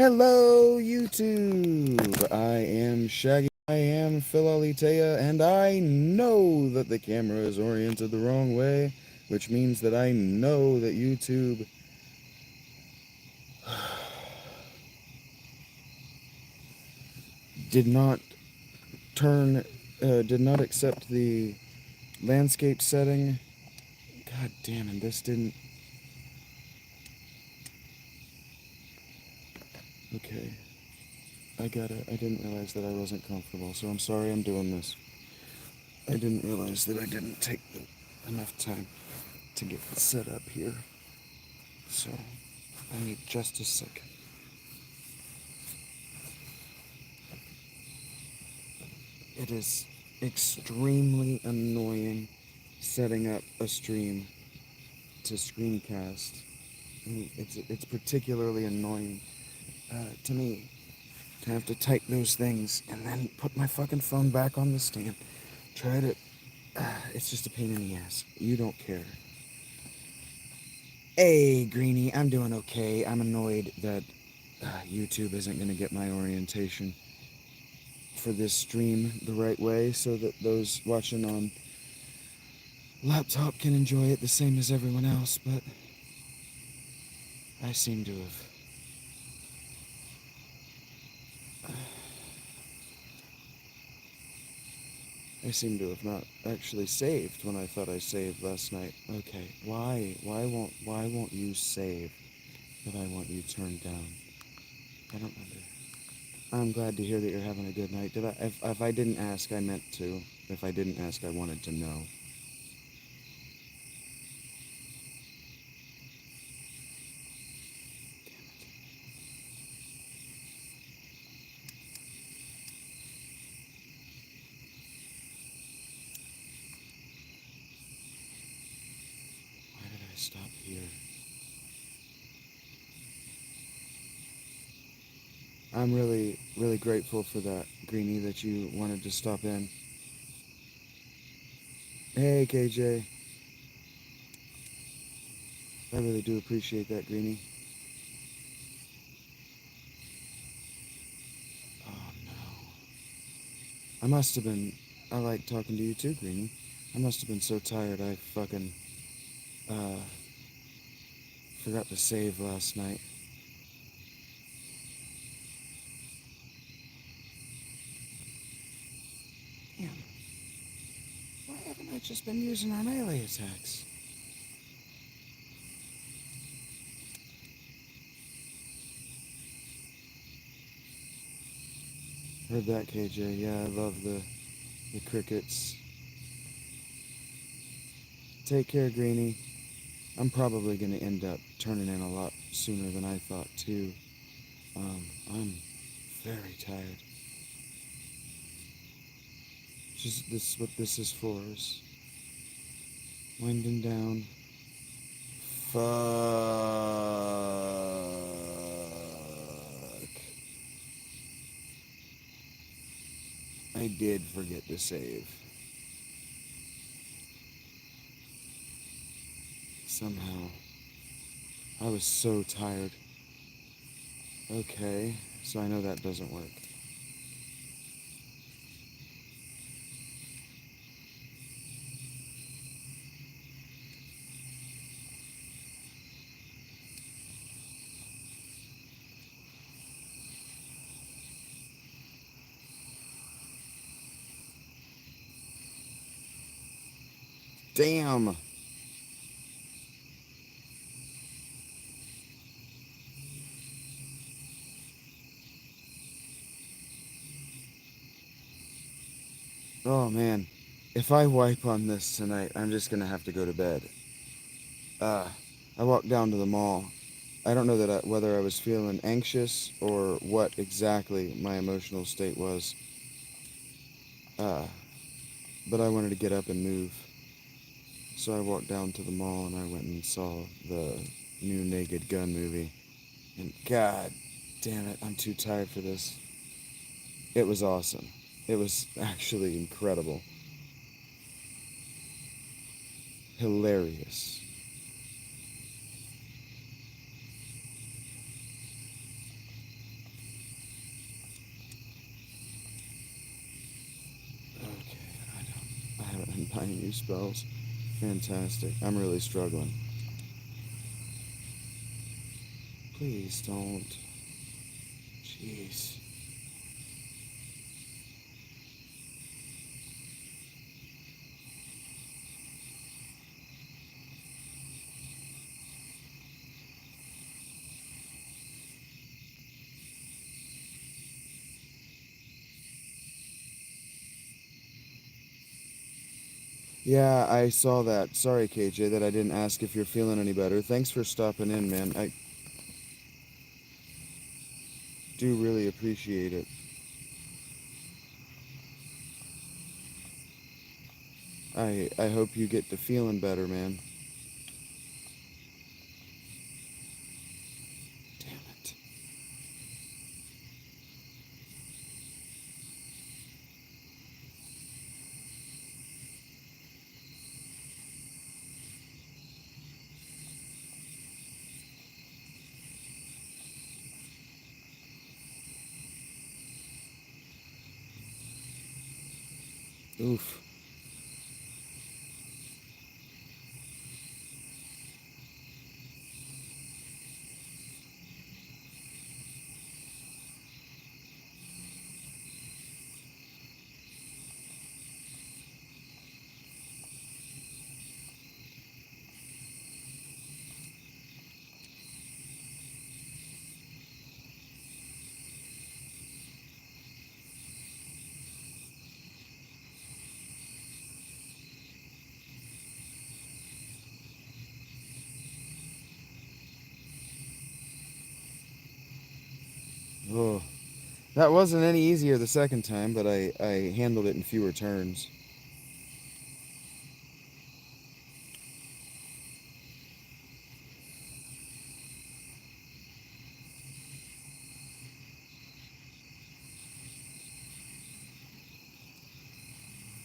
Hello, YouTube! I am Shaggy, I am Philolitea, and I know that the camera is oriented the wrong way, which means that I know that YouTube did not did not accept the landscape setting. God damn it, this didn't... Okay, I didn't realize that I wasn't comfortable, so I'm sorry I'm doing this. I didn't realize that I didn't take enough time to get set up here. So, I need just a second. It is extremely annoying setting up a stream to screencast. It's particularly annoying to me to have to type those things and then put my fucking phone back on the stand. Try to... it's just a pain in the ass. You don't care. Hey, Greenie, I'm doing okay. I'm annoyed that YouTube isn't going to get my orientation for this stream the right way so that those watching on laptop can enjoy it the same as everyone else, but I seem to have... I seem to have not actually saved when I thought I saved last night. Okay, why won't you save that I want you turned down? I don't under... I'm glad to hear that you're having a good night. If I didn't ask, I meant to. If I didn't ask, I wanted to know. Why did I stop here? I'm really, really grateful for that, Greenie, that you wanted to stop in. Hey, KJ. I really do appreciate that, Greenie. Oh, no. I must have been... I like talking to you too, Greenie. I must have been so tired I fucking, uh, forgot to save last night. Damn. Why haven't I just been using our melee attacks? Heard that, KJ. Yeah, I love the crickets. Take care, Greenie. I'm probably going to end up turning in a lot sooner than I thought, too. I'm very tired. Just this, what this is for is winding down. Fuck. I did forget to save. Somehow. I was so tired. Okay, so I know that doesn't work. Damn! Oh man, if I wipe on this tonight, I'm just gonna have to go to bed. I walked down to the mall. I don't know whether I was feeling anxious or what exactly my emotional state was. Uh, but I wanted to get up and move. So I walked down to the mall and I went and saw the new Naked Gun movie. And god damn it, I'm too tired for this. It was awesome. It was actually incredible. Hilarious. trying new spells. Fantastic. I'm really struggling. Please don't. Jeez. Yeah, I saw that. Sorry, KJ, that I didn't ask if you're feeling any better. Thanks for stopping in, man. I do really appreciate it. I hope you get to feeling better, man. Damn it. Oof. Oh. That wasn't any easier the second time, but I handled it in fewer turns.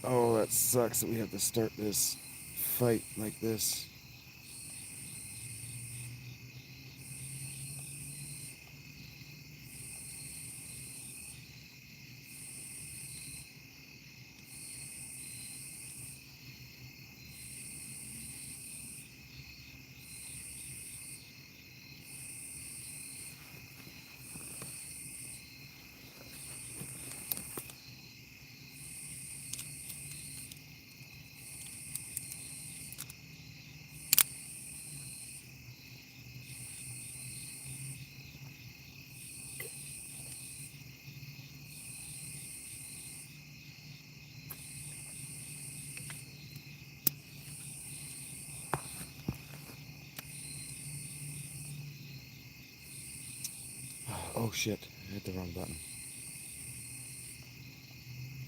Oh, that sucks that we have to start this fight like this. Oh shit, I hit the wrong button.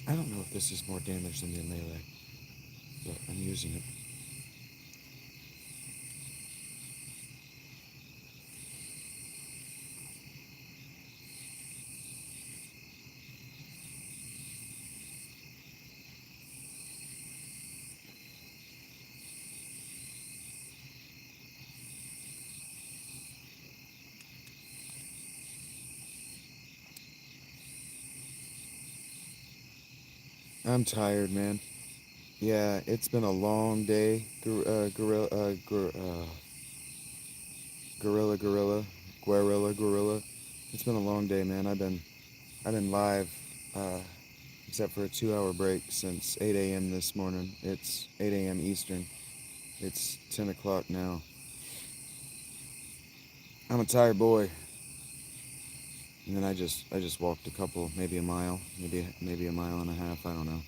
I don't know if this is more damage than the melee, but I'm using it. I'm tired, man. Yeah, it's been a long day. Gorilla, Guerrilla. It's been a long day, man. I've been live, uh, except for a 2 hour break since 8 a.m. this morning. It's 8 a.m. Eastern. It's 10 o'clock now. I'm a tired boy. And then I just walked a couple, maybe a mile, maybe a mile and a half. I don't know.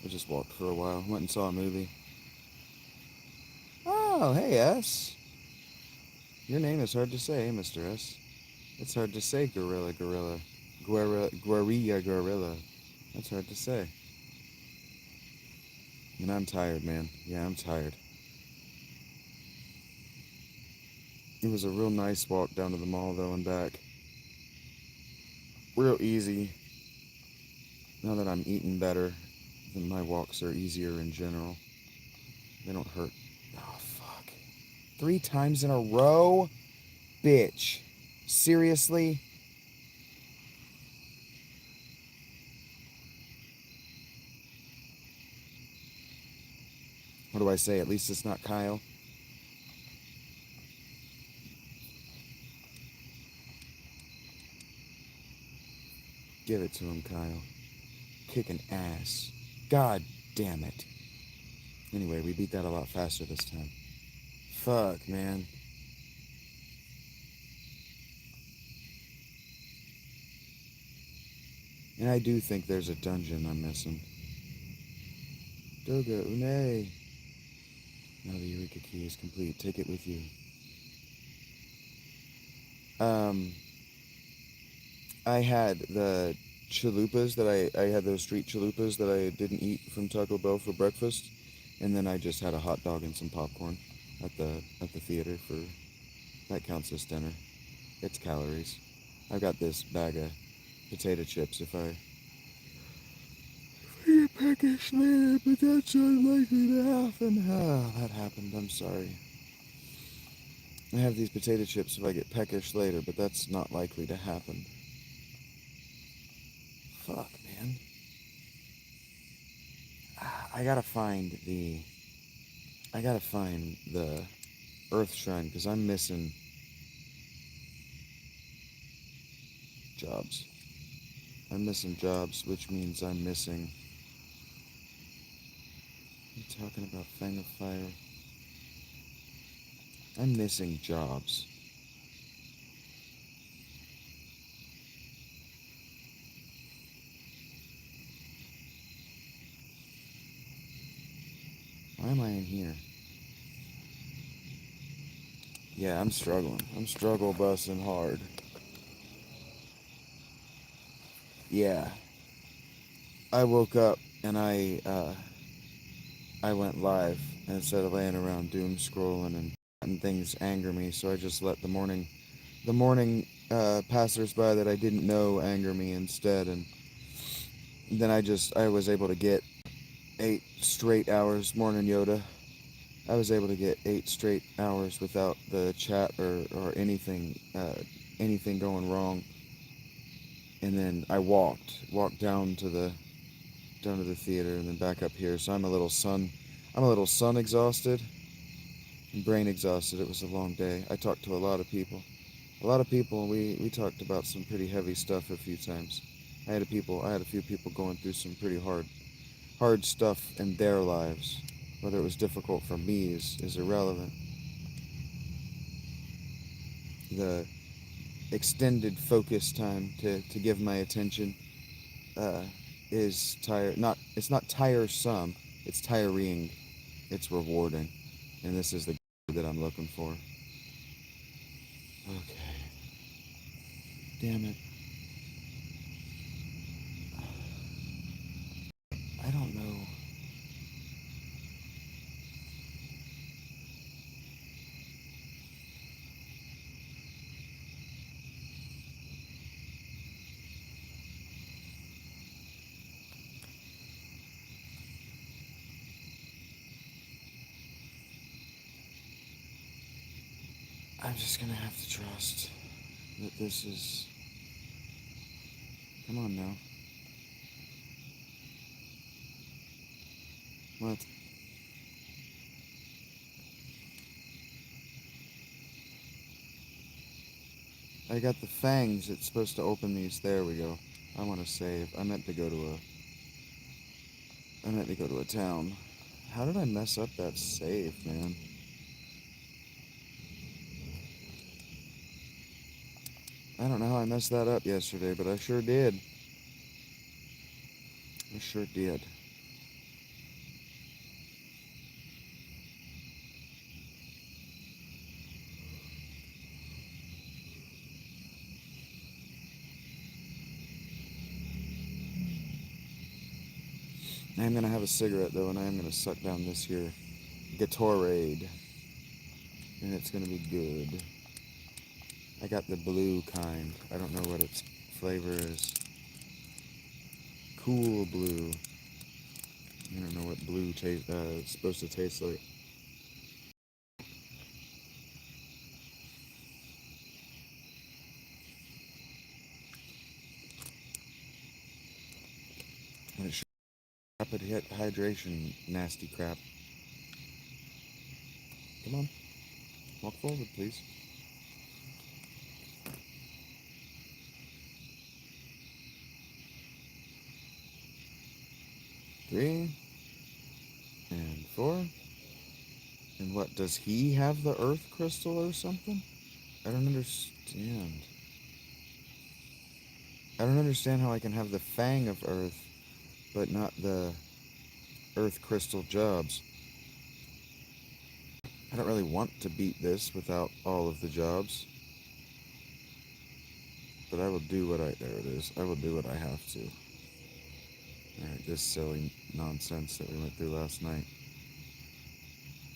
I just walked for a while. Went and saw a movie. Oh, hey S. Your name is hard to say, Mr. S. It's hard to say, Guerrilla. That's hard to say. And I'm tired, man. Yeah, I'm tired. It was a real nice walk down to the mall, though, and back. Real easy. Now that I'm eating better, then my walks are easier in general. They don't hurt. Oh, fuck. 3 times in a row? Bitch. Seriously? What do I say? At least it's not Kyle. Give it to him, Kyle. Kicking ass. God damn it. Anyway, we beat that a lot faster this time. Fuck, man. And I do think there's a dungeon I'm missing. Doga Une. Now the Eureka key is complete. Take it with you. Um, I had the chalupas I had those street chalupas that I didn't eat from Taco Bell for breakfast, and then I just had a hot dog and some popcorn at the theater for that counts as dinner. It's calories. I've got this bag of potato chips if I get peckish later, but that's unlikely to happen. Ah, that happened. I'm sorry. I have these potato chips if I get peckish later, but that's not likely to happen. Fuck, man. I gotta find the I gotta find the Earth Shrine because I'm missing jobs. I'm missing jobs, which means I'm missing. I'm talking about Fang of Fire. I'm missing jobs. Why am I in here? Yeah, I'm struggling. I'm struggle busting hard. Yeah. I woke up and I went live and instead of laying around doom scrolling and things anger me, so I just let the morning passersby that I didn't know anger me instead, and then I was able to get 8 straight hours. Morning Yoda. I was able to get 8 straight hours without the chat or anything going wrong, and then I walked down to the theater and then back up here. So I'm a little sun exhausted and brain exhausted. It was a long day. I talked to a lot of people. A lot of people. We talked about some pretty heavy stuff a few times. I had a few people going through some pretty hard stuff in their lives. Whether it was difficult for me is irrelevant. The extended focus time to give my attention uh, is it's not tiresome. It's tiring. It's rewarding, and this is the that I'm looking for. Okay. Damn it. I don't know. I'm just gonna have to trust that this is. Come on now. What? I got the fangs. It's supposed to open these. There we go. I want to save. I meant to go to a town. How did I mess up that save, man? I don't know how I messed that up yesterday, but I sure did. I sure did. I am gonna have a cigarette though, and I am gonna suck down this here Gatorade, and it's gonna be good. I got the blue kind. I don't know what its flavor is. Cool blue. I don't know what blue it's supposed to taste like. And it should rapid hydration, nasty crap. Come on. Walk forward, please. 3 and 4. And what, does he have the earth crystal or something? I don't understand. I don't understand how I can have the fang of earth, but not the earth crystal jobs. I don't really want to beat this without all of the jobs. But I will do what I... There it is. I will do what I have to. Alright, this silly nonsense that we went through last night.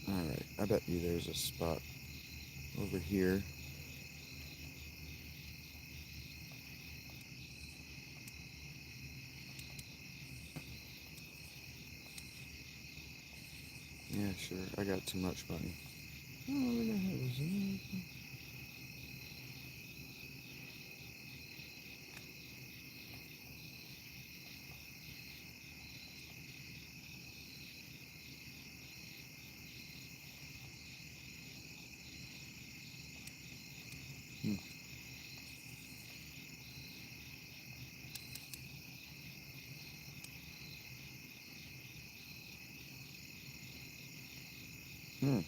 Alright, I bet you there's a spot over here. Yeah, sure. I got too much money. Oh, where the hell is it? Hmm. Hmm.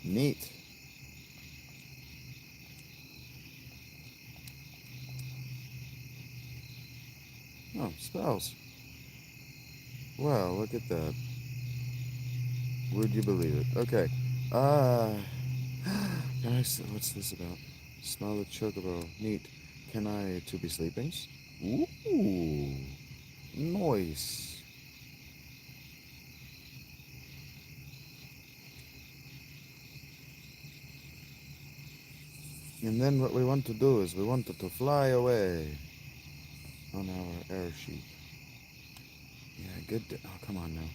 Neat. Oh, spells. Wow, look at that. Would you believe it? Okay. Uh, what's this about? Smell the chocobo. Neat. Can I to be sleepings? Ooh. Nice. And then what we want to do is we want it to fly away on our airship. Yeah, good day. Oh, come on now.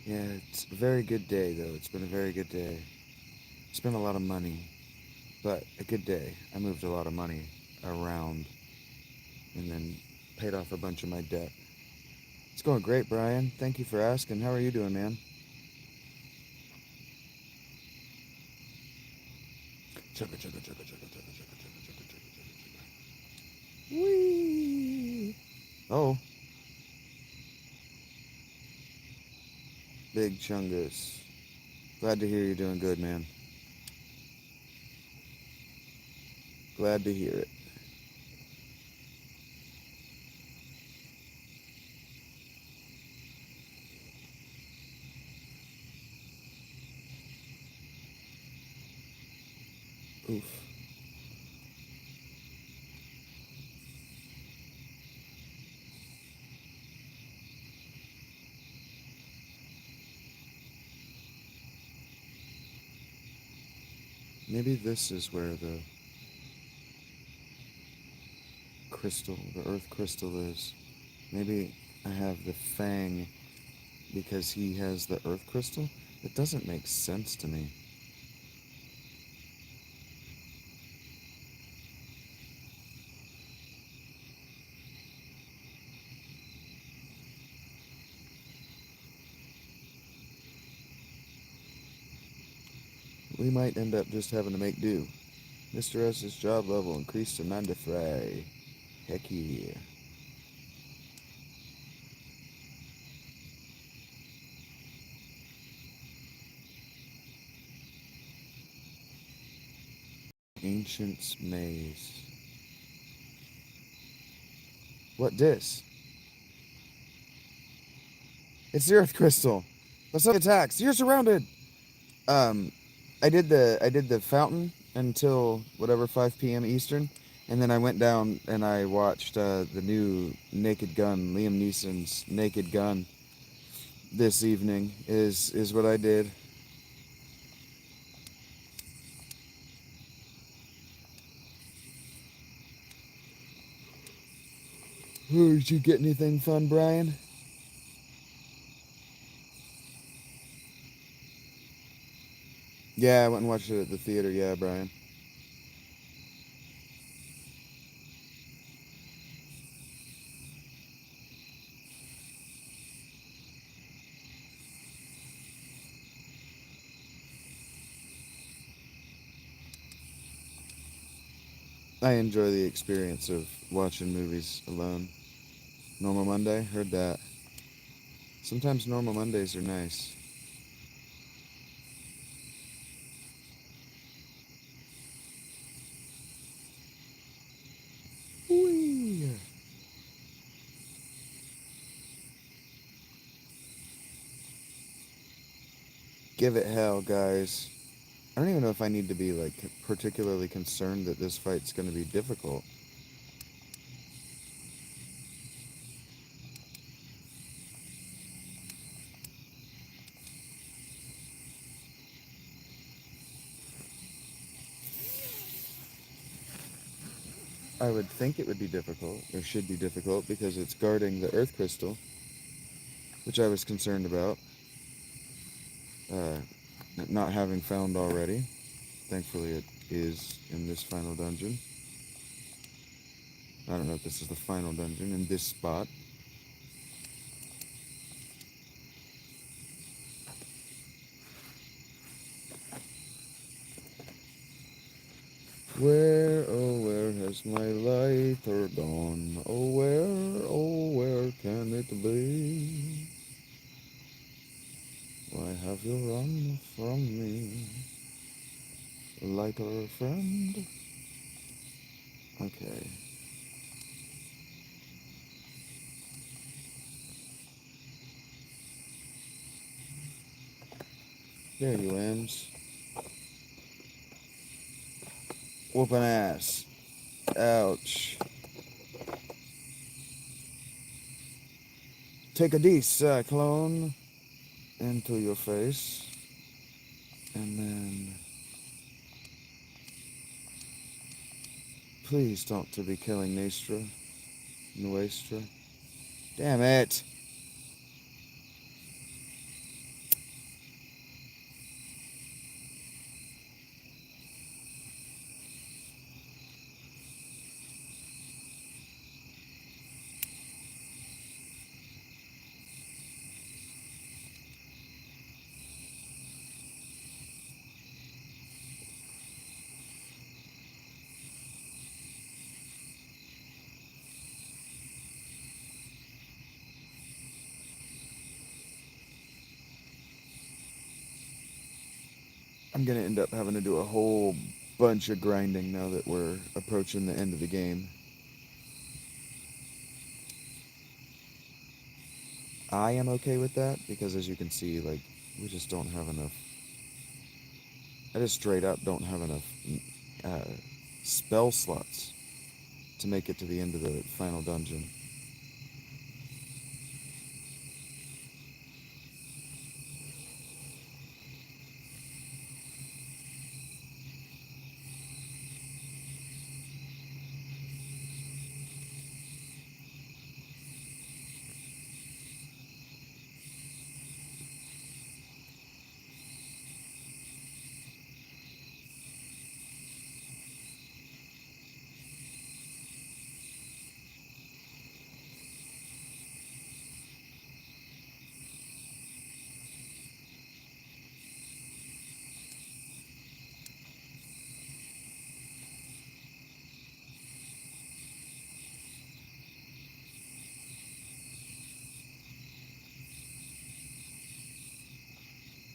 Yeah, it's a very good day, though. It's been a very good day. Spent a lot of money, but a good day. I moved a lot of money around and then paid off a bunch of my debt. It's going great, Brian. Thank you for asking. How are you doing, man? Chugga, chugga, chugga, chugga, chugga, chugga, chugga, chugga, chugga, chugga. Whee! Oh, big chungus. Glad to hear you're doing good, man. Glad to hear it. Oof. Maybe this is where the crystal, the earth crystal is. Maybe I have the fang because he has the earth crystal. It doesn't make sense to me. We might end up just having to make do. Mr. S's job level increased to 9 to fry. Heck yeah. Ancient's Maze. What dis? It's the Earth Crystal. Let's not attacks. You're surrounded. Um, I did the fountain until whatever 5 p.m. Eastern, and then I went down and I watched the new Naked Gun, Liam Neeson's Naked Gun. This evening is what I did. Oh, did you get anything fun, Brian? Yeah, I went and watched it at the theater. Yeah, Brian. I enjoy the experience of watching movies alone. Normal Monday, heard that. Sometimes normal Mondays are nice. Whee! Give it hell, guys. I don't even know if I need to be like particularly concerned that this fight's going to be difficult. I would think it would be difficult, or should be difficult, because it's guarding the Earth Crystal, which I was concerned about uh, not having found already. Thankfully, it is in this final dungeon. I don't know if this is the final dungeon in this spot. Where, oh, where has my lighter gone? Oh, where can it be? Why have you run from me, lighter friend? Okay. There you ams. Whooping ass. Ouch. Take a D-cyclone into your face. And then... Please don't to be killing Nuestra. Nuestra. Damn it. I'm gonna end up having to do a whole bunch of grinding now that we're approaching the end of the game. I am okay with that because, as you can see, like, we just don't have enough. I just straight up don't have enough uh, spell slots to make it to the end of the final dungeon.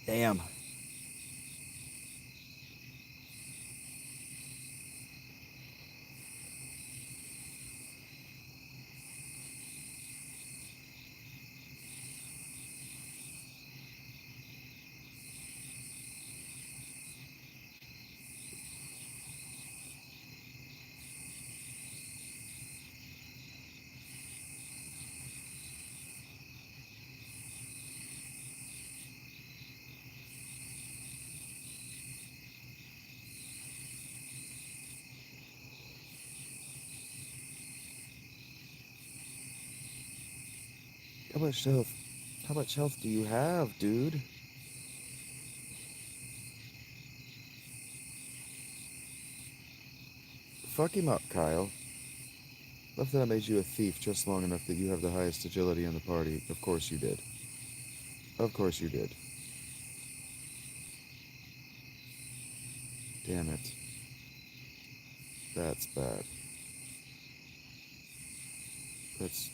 Damn. How much health? How much health do you have, dude? Fuck him up, Kyle. Love that I made you a thief just long enough that you have the highest agility in the party. Of course you did. Of course you did. Damn it. That's bad. That's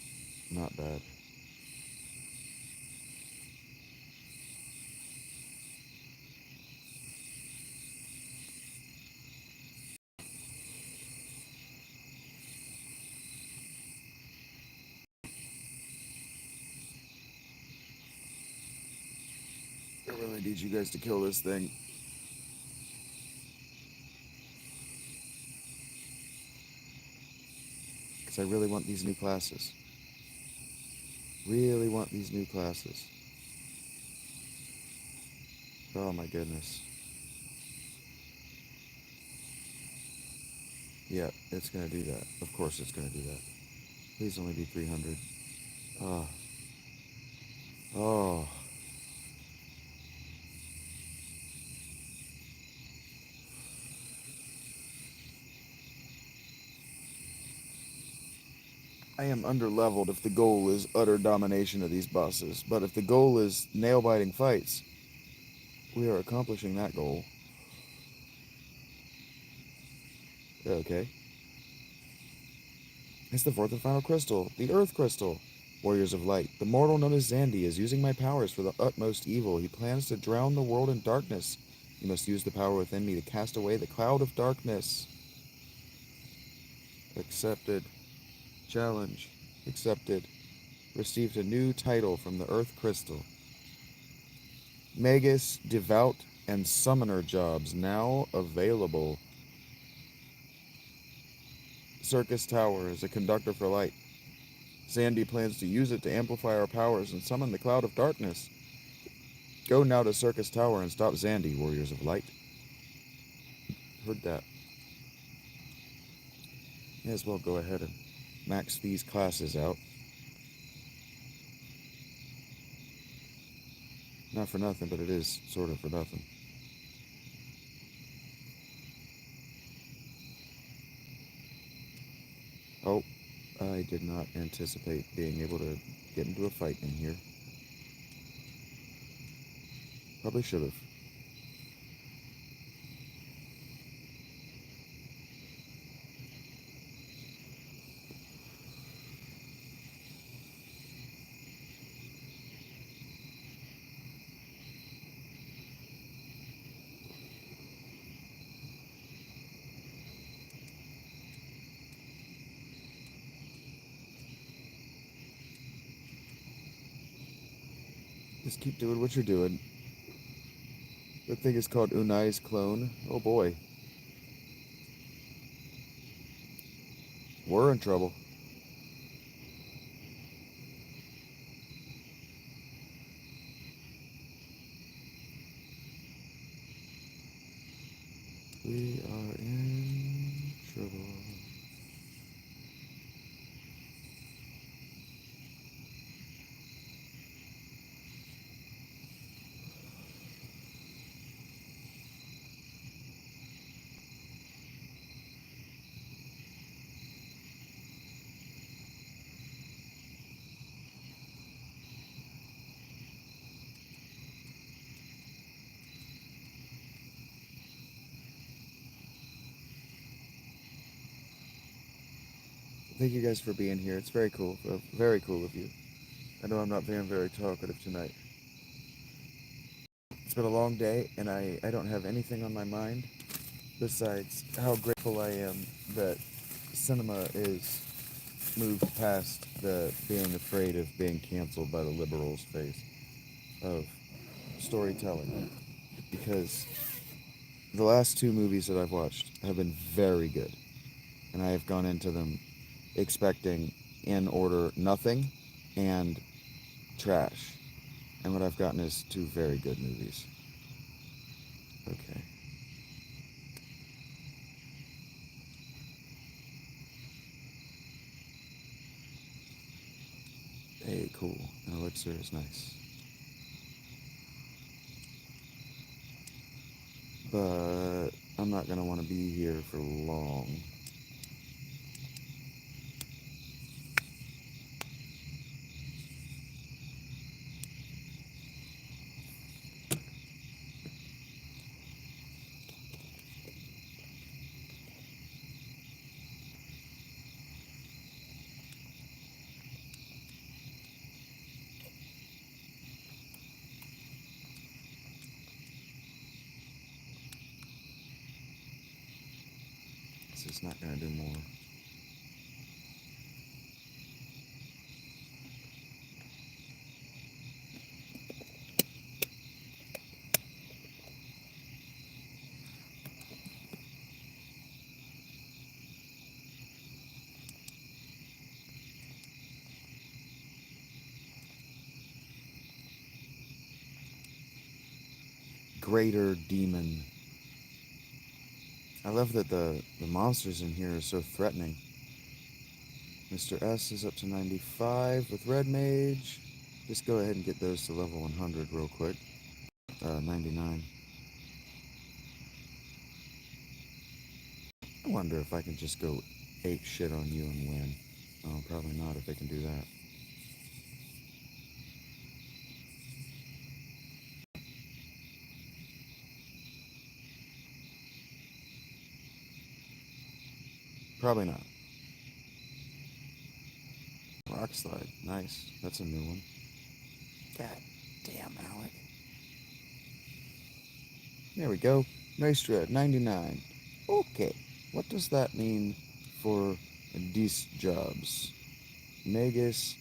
not bad. I really need you guys to kill this thing. Because I really want these new classes. Really want these new classes. Oh my goodness. Yeah, it's gonna do that. Of course it's gonna do that. Please only be 300. Oh. Oh. I am underleveled if the goal is utter domination of these bosses. But if the goal is nail-biting fights, we are accomplishing that goal. Okay. It's the fourth and final crystal, the Earth Crystal. Warriors of Light, the mortal known as Zandy is using my powers for the utmost evil. He plans to drown the world in darkness. You must use the power within me to cast away the cloud of darkness. Accepted. Challenge. Accepted. Received a new title from the Earth Crystal. Magus, Devout, and Summoner jobs now available. Circus Tower is a conductor for light. Zandy plans to use it to amplify our powers and summon the cloud of darkness. Go now to Circus Tower and stop Zandy, Warriors of Light. Heard that. May as well go ahead and max these classes out. Not for nothing, but it is sort of for nothing. Oh, I did not anticipate being able to get into a fight in here. Probably should have. Just keep doing what you're doing. The thing is called Unai's clone. Oh boy. We're in trouble. We are in trouble. Thank you guys for being here. It's very cool. Very cool of you. I know I'm not being very talkative tonight. It's been a long day, and I don't have anything on my mind besides how grateful I am that cinema is moved past the being afraid of being canceled by the liberals phase of storytelling. Because the last two movies that I've watched have been very good, and I have gone into them expecting, in order, nothing and trash. And what I've gotten is two very good movies. Okay. Hey, cool. Elixir is nice. But I'm not going to want to be here for long. It's not gonna do more. Greater demon. I love that the monsters in here are so threatening. Mr. S is up to 95 with Red Mage. Just go ahead and get those to level 100 real quick. 99. I wonder if I can just go ape shit on you and win. Oh, probably not if they can do that. Probably not. Rock slide. Nice. That's a new one. God damn, Alec. There we go. Nice red. 99. Okay. What does that mean for these jobs? Magus.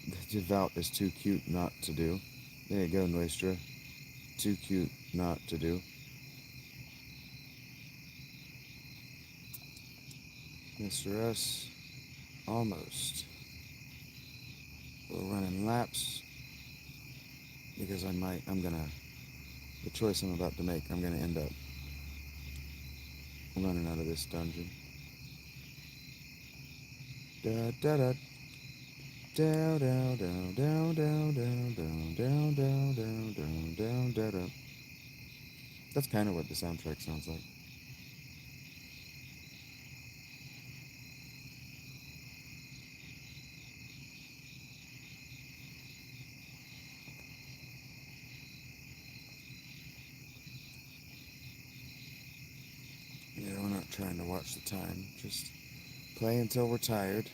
The devout is too cute not to do. There you go, Nuestra. Too cute not to do. Mr. S. Almost. We're running laps because the choice I'm about to make, I'm gonna end up running out of this dungeon. Da da da. Down, down, down, down, down, down, down, down, down, down, down, down, down, down. That's kind of what the soundtrack sounds like. Yeah, we're not trying to watch the time. Just play until we're tired.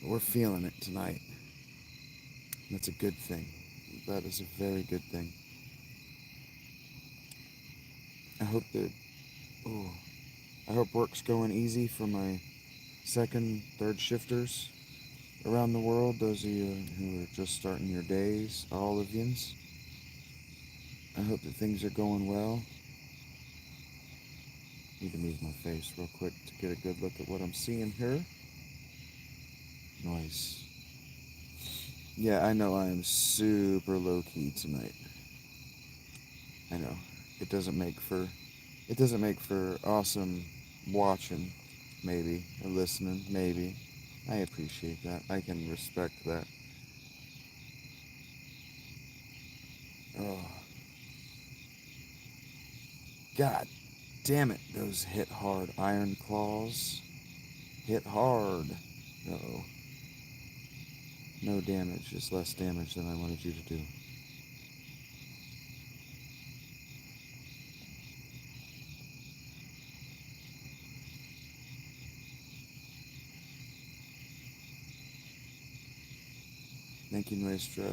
But we're feeling it tonight. That's a good thing. That is a very good thing. I hope that. Oh, I hope work's going easy for my second, third shifters around the world. Those of you who are just starting your days, all of yous. I hope that things are going well. Need to move my face real quick to get a good look at what I'm seeing here. Nice. Yeah, I know I am super low key tonight. I know. It doesn't make for awesome watching, maybe, or listening, maybe. I appreciate that. I can respect that. Oh, God damn it. Those hit hard. Iron claws. Hit hard. Uh-oh. No damage, just less damage than I wanted you to do. Thank you, Nuestra.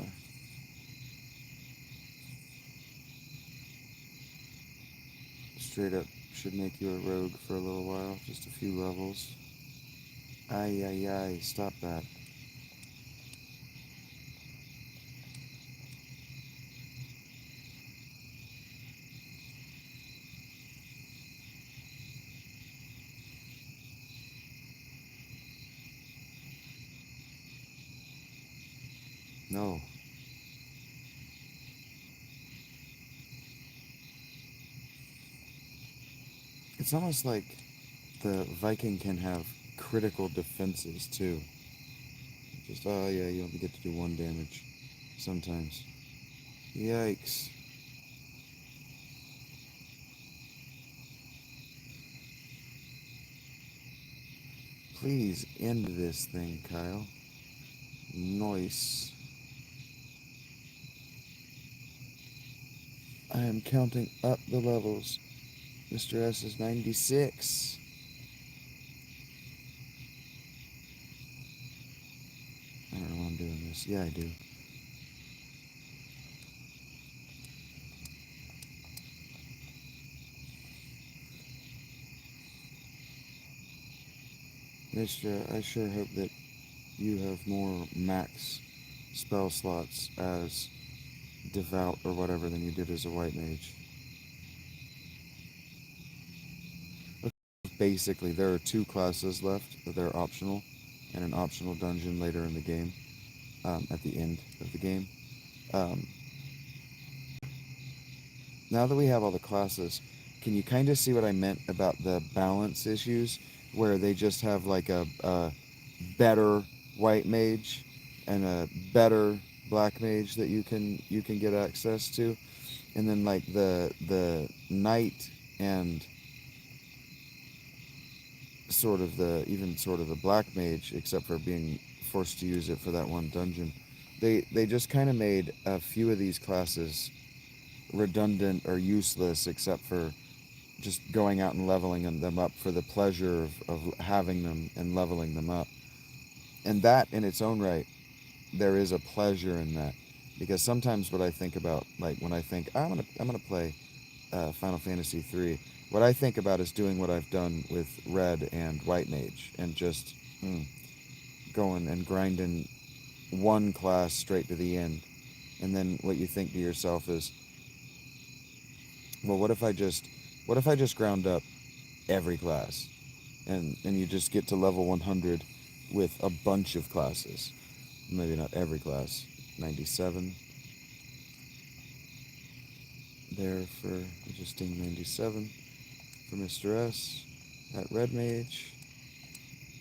Straight up should make you a rogue for a little while, just a few levels. Ay, ay, ay, stop that. No. It's almost like the Viking can have critical defenses too. Just, oh yeah, you only get to do one damage sometimes. Yikes. Please end this thing, Kyle. Nice. I am counting up the levels. Mr. S is 96. I don't know why I'm doing this. Yeah, I do. Mistra, I sure hope that you have more max spell slots as devout or whatever than you did as a white mage. Basically, there are two classes left that are optional, and an optional dungeon later in the game, at the end of the game. Um, now that we have all the classes, can you kind of see what I meant about the balance issues, where they just have like a better white mage and a better black mage that you can get access to, and then like the knight and sort of the even sort of the black mage, except for being forced to use it for that one dungeon. They just kind of made a few of these classes redundant or useless, except for just going out and leveling them up for the pleasure of having them and leveling them up. And that in its own right, there is a pleasure in that, because sometimes what I think about, like when I think I'm gonna play Final Fantasy 3, what I think about is doing what I've done with Red and White Mage, and just going and grinding one class straight to the end. And then what you think to yourself is, well, what if I just ground up every class, and you just get to level 100 with a bunch of classes. Maybe not every class. 97 there for adjusting 97 for Mr. S. At Red Mage,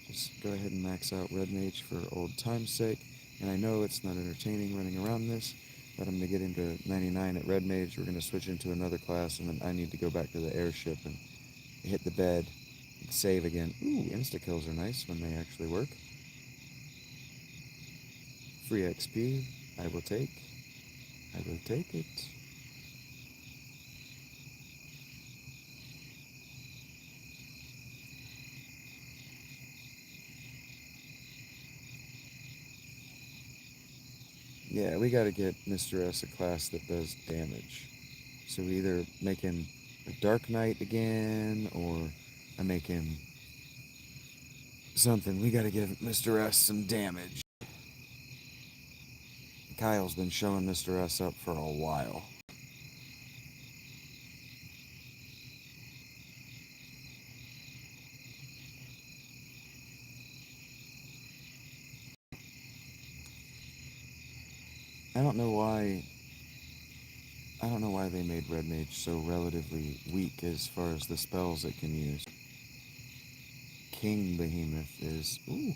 just go ahead and max out Red Mage for old time's sake. And I know it's not entertaining running around this, but I'm going to get into 99 at Red Mage. We're going to switch into another class, and then I need to go back to the airship and hit the bed and save again. Ooh, insta-kills are nice when they actually work. Free XP, I will take. I will take it. Yeah, we gotta get Mr. S a class that does damage. So we either make him a Dark Knight again, or I make him something. We gotta give Mr. S some damage. Kyle's been showing Mr. S up for a while. I don't know why. I don't know why they made Red Mage so relatively weak as far as the spells it can use. King Behemoth is. Ooh,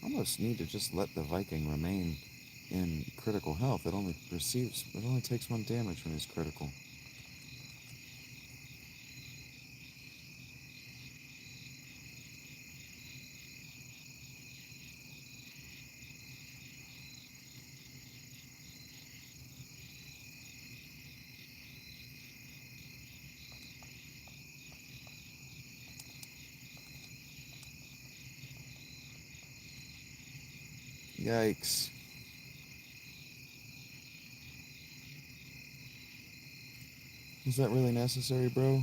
almost need to just let the Viking remain in critical health. It only receives. It only takes one damage when he's critical. Yikes. Is that really necessary, bro?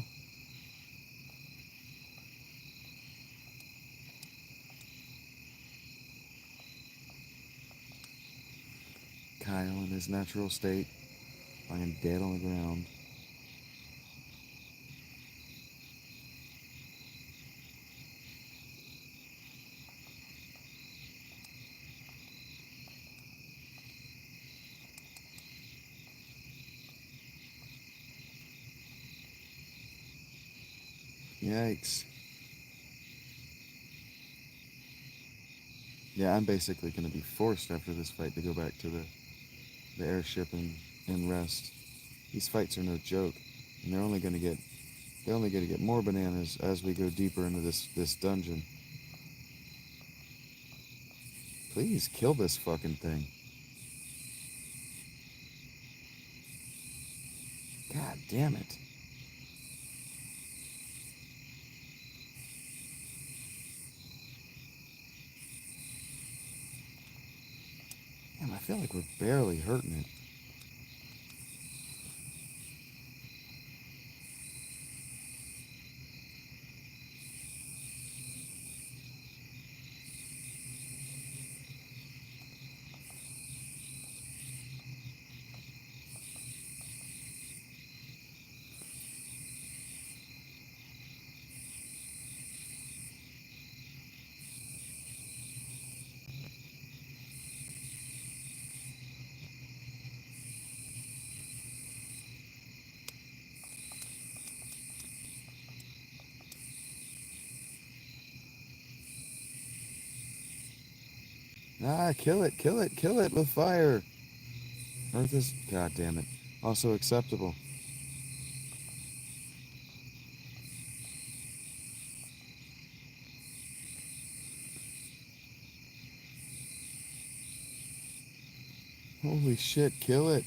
Kyle in his natural state, lying dead on the ground. Yikes. Yeah, I'm basically going to be forced after this fight to go back to the airship and rest. These fights are no joke, and they're only going to get more bananas as we go deeper into this dungeon. Please kill this fucking thing. God damn it. Damn, I feel like we're barely hurting it. Ah, kill it, kill it, kill it with fire. Earth is, god damn it, also acceptable. Holy shit, kill it.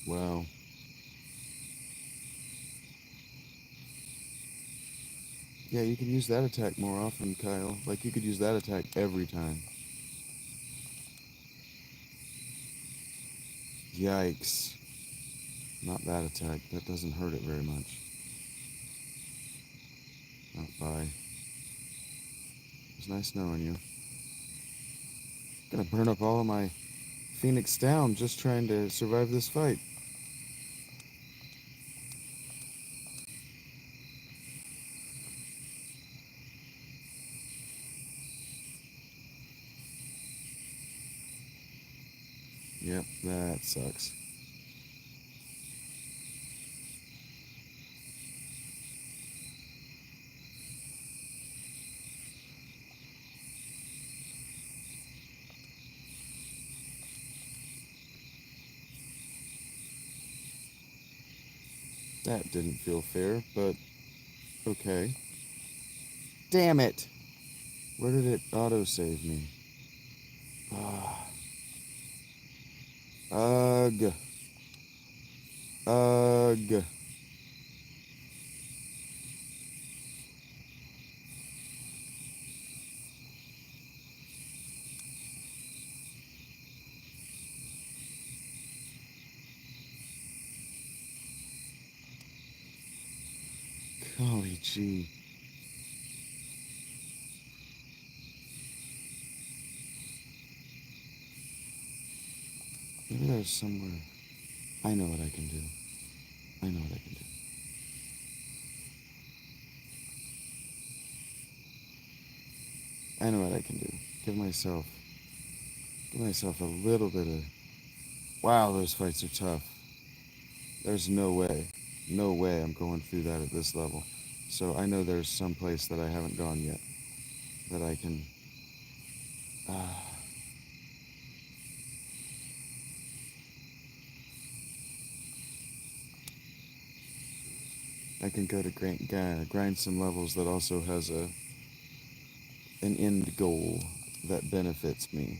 Wow. Yeah, you can use that attack more often, Kyle. Like, you could use that attack every time. Yikes. Not that attack. That doesn't hurt it very much. Not by. It's nice knowing you. Gonna burn up all of my Phoenix down just trying to survive this fight. Yep, that sucks. That didn't feel fair, but okay. Damn it! Where did it auto-save me? Ah. Ugh. Ugh. Golly gee. Maybe there's somewhere. I know what I can do. I know what I can do. I know what I can do. Give myself, give myself a little bit of. Wow, those fights are tough. There's no way, no way I'm going through that at this level. So I know there's some place that I haven't gone yet that I can. Uh, I can go to grind some levels that also has an end goal that benefits me.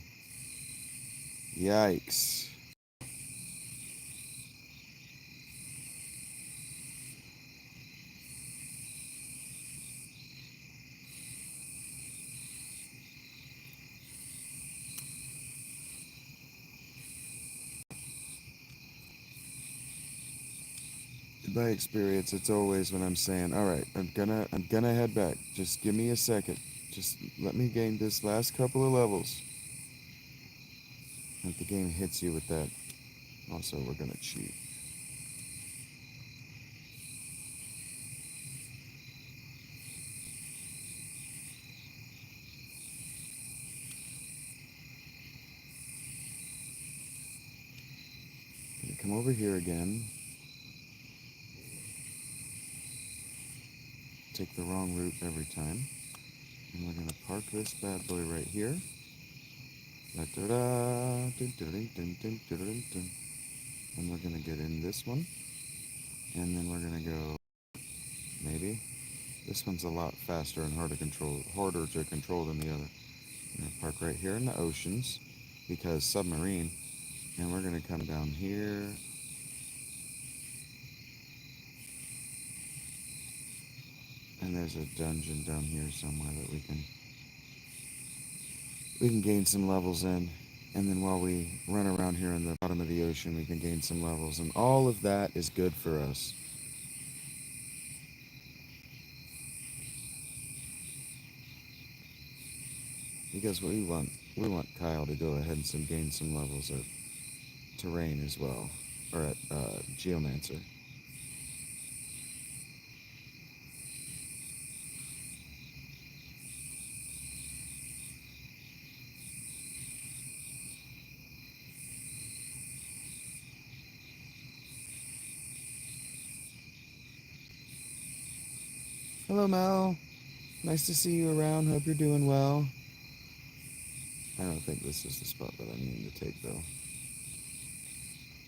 Yikes. By experience, it's always when I'm saying, "All right, I'm gonna head back. Just give me a second. Just let me gain this last couple of levels." If the game hits you with that, also we're gonna cheat. Gonna come over here again. Take the wrong route every time, and we're gonna park this bad boy right here. Da-da-da, dun-dun-dun-dun-dun-dun-dun. And we're gonna get in this one, and then we're gonna go. Maybe this one's a lot faster and harder to control than the other. We're gonna park right here in the oceans because submarine, and we're gonna come down here. And there's a dungeon down here somewhere that we can gain some levels in. And then while we run around here in the bottom of the ocean, we can gain some levels. And all of that is good for us. Because we want Kyle to go ahead and gain some levels at terrain as well. Or at Geomancer. Hello, Mel. Nice to see you around. Hope you're doing well. I don't think this is the spot that I need to take, though.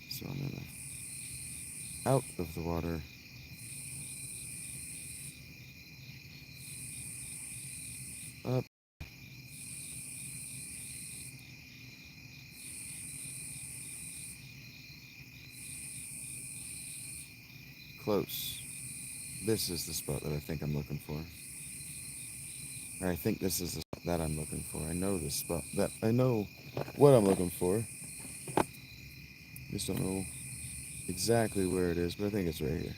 So I'm gonna out of the water, up, close. This is the spot that I think I'm looking for. Or I think this is the spot that I'm looking for. I know this spot. That I know what I'm looking for. Just don't know exactly where it is, but I think it's right here.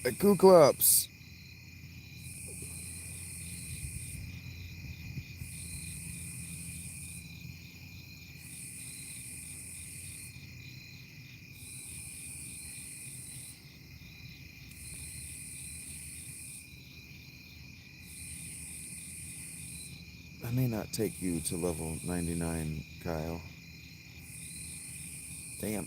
The Ku Klux. I may not take you to level 99, Kyle. Damn.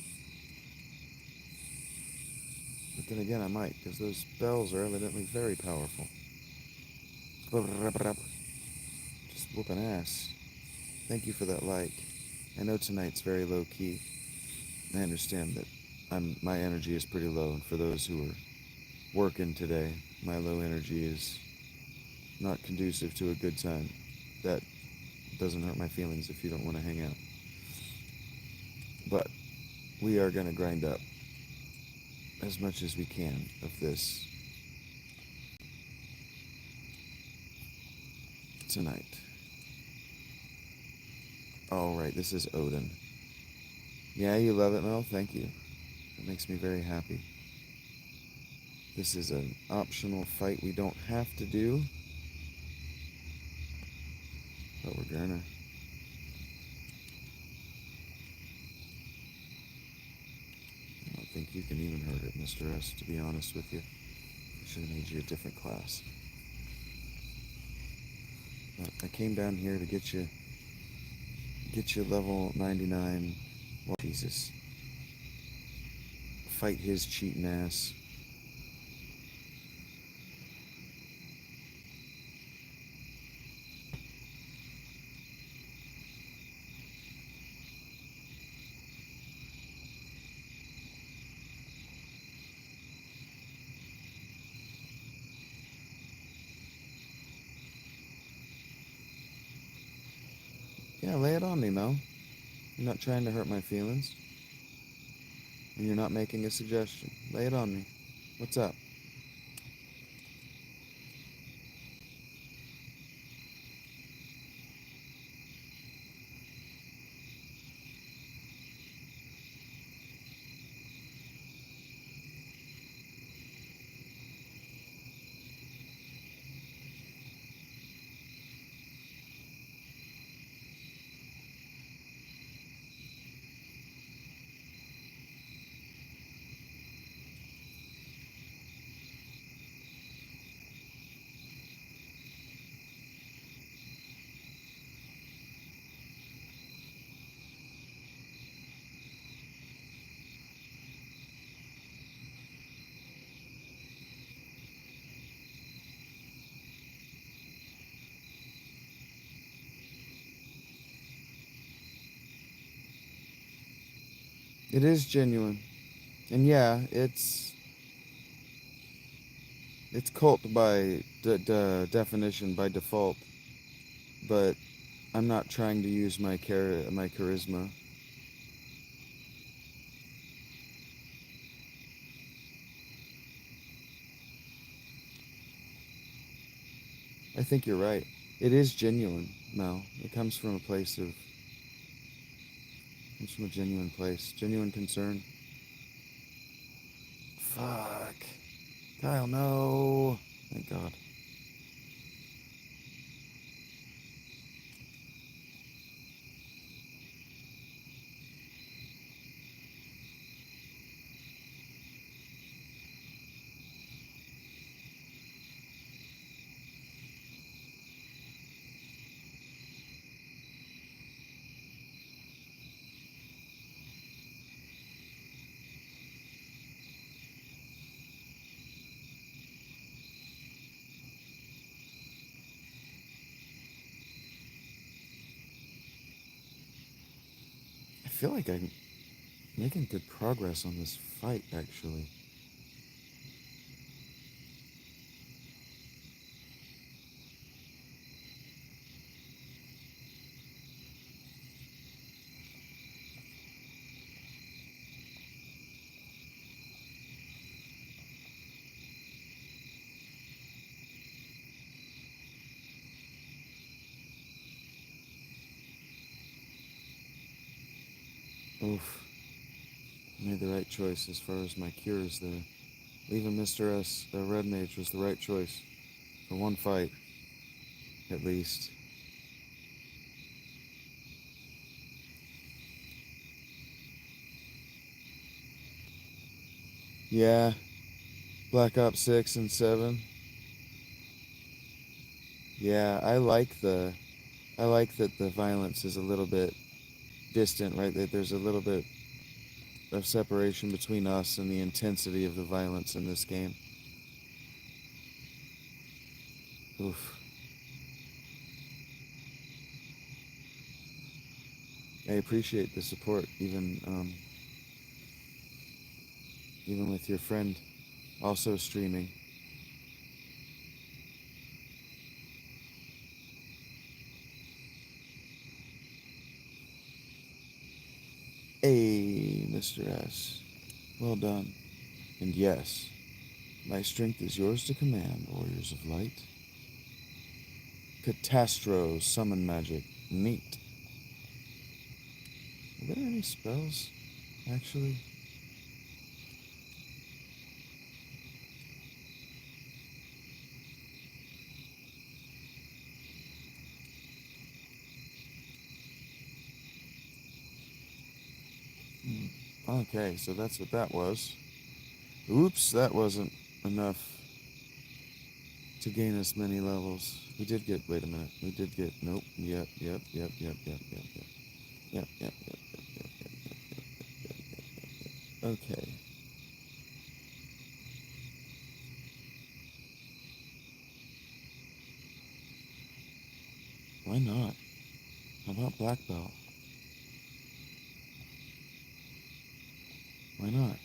But then again, I might, because those bells are evidently very powerful. Just whooping ass. Thank you for that like. I know tonight's very low key. I understand that my energy is pretty low, and for those who are working today, my low energy is not conducive to a good time. That doesn't hurt my feelings if you don't want to hang out. But we are going to grind up as much as we can of this tonight. All right, this is Odin. Yeah, you love it, Mel. Thank you. It makes me very happy. This is an optional fight we don't have to do, but we're gonna. I don't think you can even hurt it, Mr. S, to be honest with you. I should have made you a different class. But I came down here to get you level 99. Well, Jesus. Fight his cheating ass. Yeah, lay it on me, Mel. You're not trying to hurt my feelings, and you're not making a suggestion. Lay it on me. What's up? It is genuine. And yeah, it's cult by definition, by default, but I'm not trying to use my charisma. I think you're right. It is genuine, Mel. It comes from a genuine place, genuine concern. Fuck. Kyle, no. Thank God. feel like I'm making good progress on this fight, actually. Oof. I made the right choice as far as my cures there. Leaving Mr. S, the Red Mage, was the right choice. For one fight, at least. Yeah, Black Ops 6 and 7. Yeah, I like that the violence is a little bit distant, right? That there's a little bit of separation between us and the intensity of the violence in this game. Oof. I appreciate the support, even with your friend also streaming. Hey, Mr. S. Well done. And yes, my strength is yours to command, warriors of light. Catastro summon magic. Neat. Are there any spells, actually? Hmm. Okay, so that's what that was. Oops, that wasn't enough to gain us many levels. We did get, wait a minute. We did get, nope, yep. Okay. Why not? How about black belt? Why not?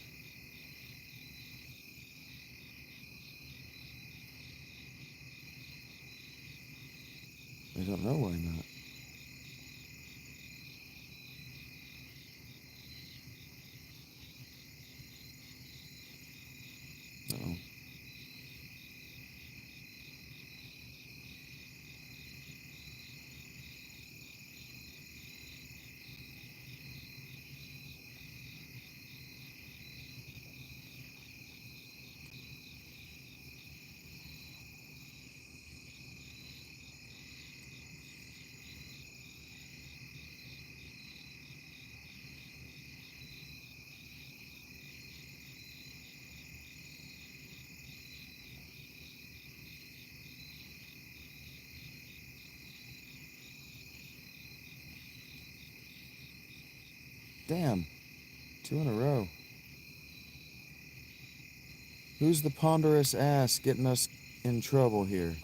I don't know why not. Uh-oh. Damn, two in a row. Who's the ponderous ass getting us in trouble here?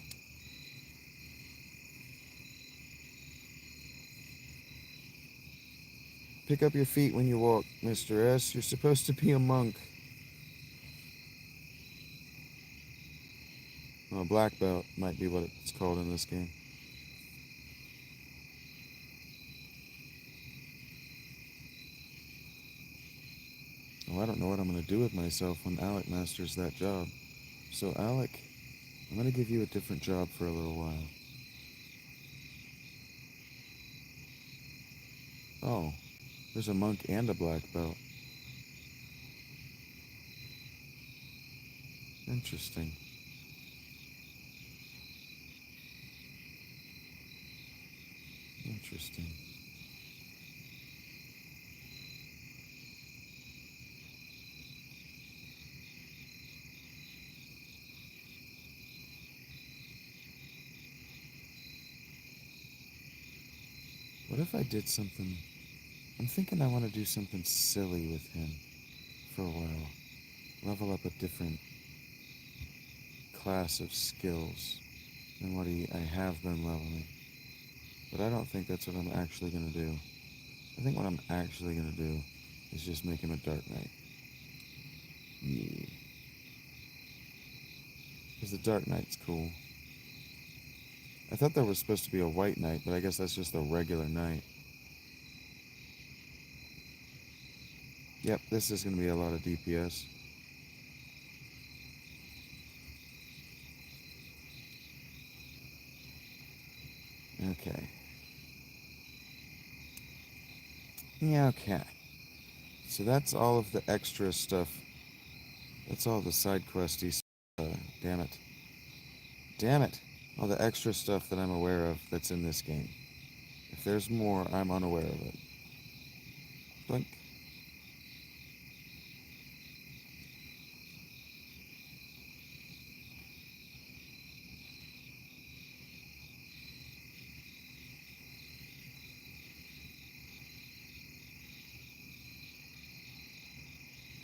Pick up your feet when you walk, Mr. S. You're supposed to be a monk. Well, black belt might be what it's called in this game. Oh, I don't know what I'm going to do with myself when Alec masters that job. So, Alec, I'm going to give you a different job for a little while. Oh, there's a monk and a black belt. Interesting. Interesting. What if I did something? I'm thinking I want to do something silly with him for a while. Level up a different class of skills than what I have been leveling. But I don't think that's what I'm actually going to do. I think what I'm actually gonna do is just make him a Dark Knight. Yeah. Because the Dark Knight's cool. I thought there was supposed to be a White Knight, but I guess that's just a regular knight. Yep, this is gonna be a lot of DPS. Okay. Yeah, okay. So that's all of the extra stuff. That's all the side questy. Damn it. Damn it. All the extra stuff that I'm aware of that's in this game. If there's more, I'm unaware of it. Blink.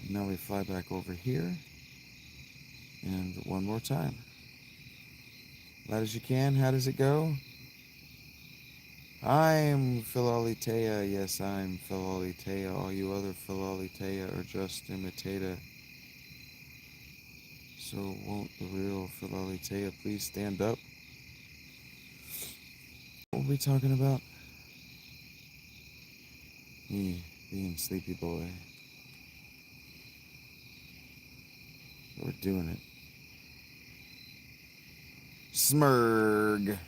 And now we fly back over here. And one more time. Loud as you can. How does it go? I'm Philolitea. Yes, I'm Philolitea. All you other Philolitea are just imitator. So won't the real Philolitea please stand up? What are we talking about? Me being sleepy boy. We're doing it. Smurg.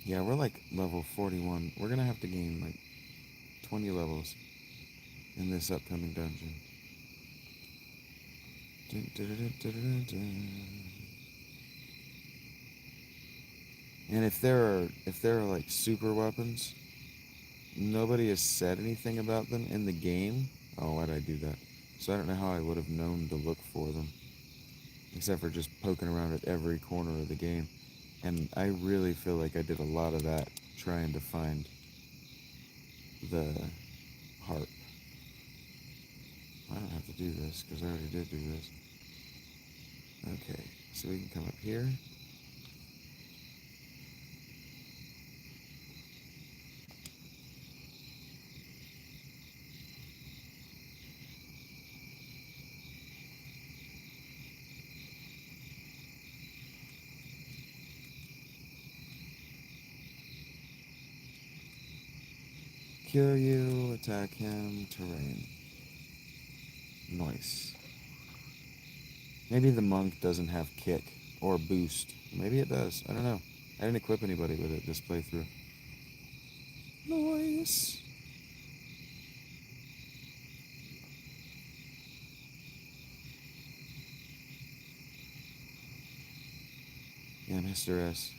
Yeah, we're like level 41. We're gonna have to gain like 20 levels in this upcoming dungeon. Dun, dun, dun, dun, dun, dun. And if there are like super weapons, nobody has said anything about them in the game. Oh, why'd I do that? So I don't know how I would have known to look for them, except for just poking around at every corner of the game. And I really feel like I did a lot of that trying to find the harp. I don't have to do this because I already did do this. Okay, so we can come up here. Cure you, attack him, terrain. Nice. Maybe the monk doesn't have kick or boost. Maybe it does. I don't know. I didn't equip anybody with it this playthrough. Nice. Yeah, Mr. S.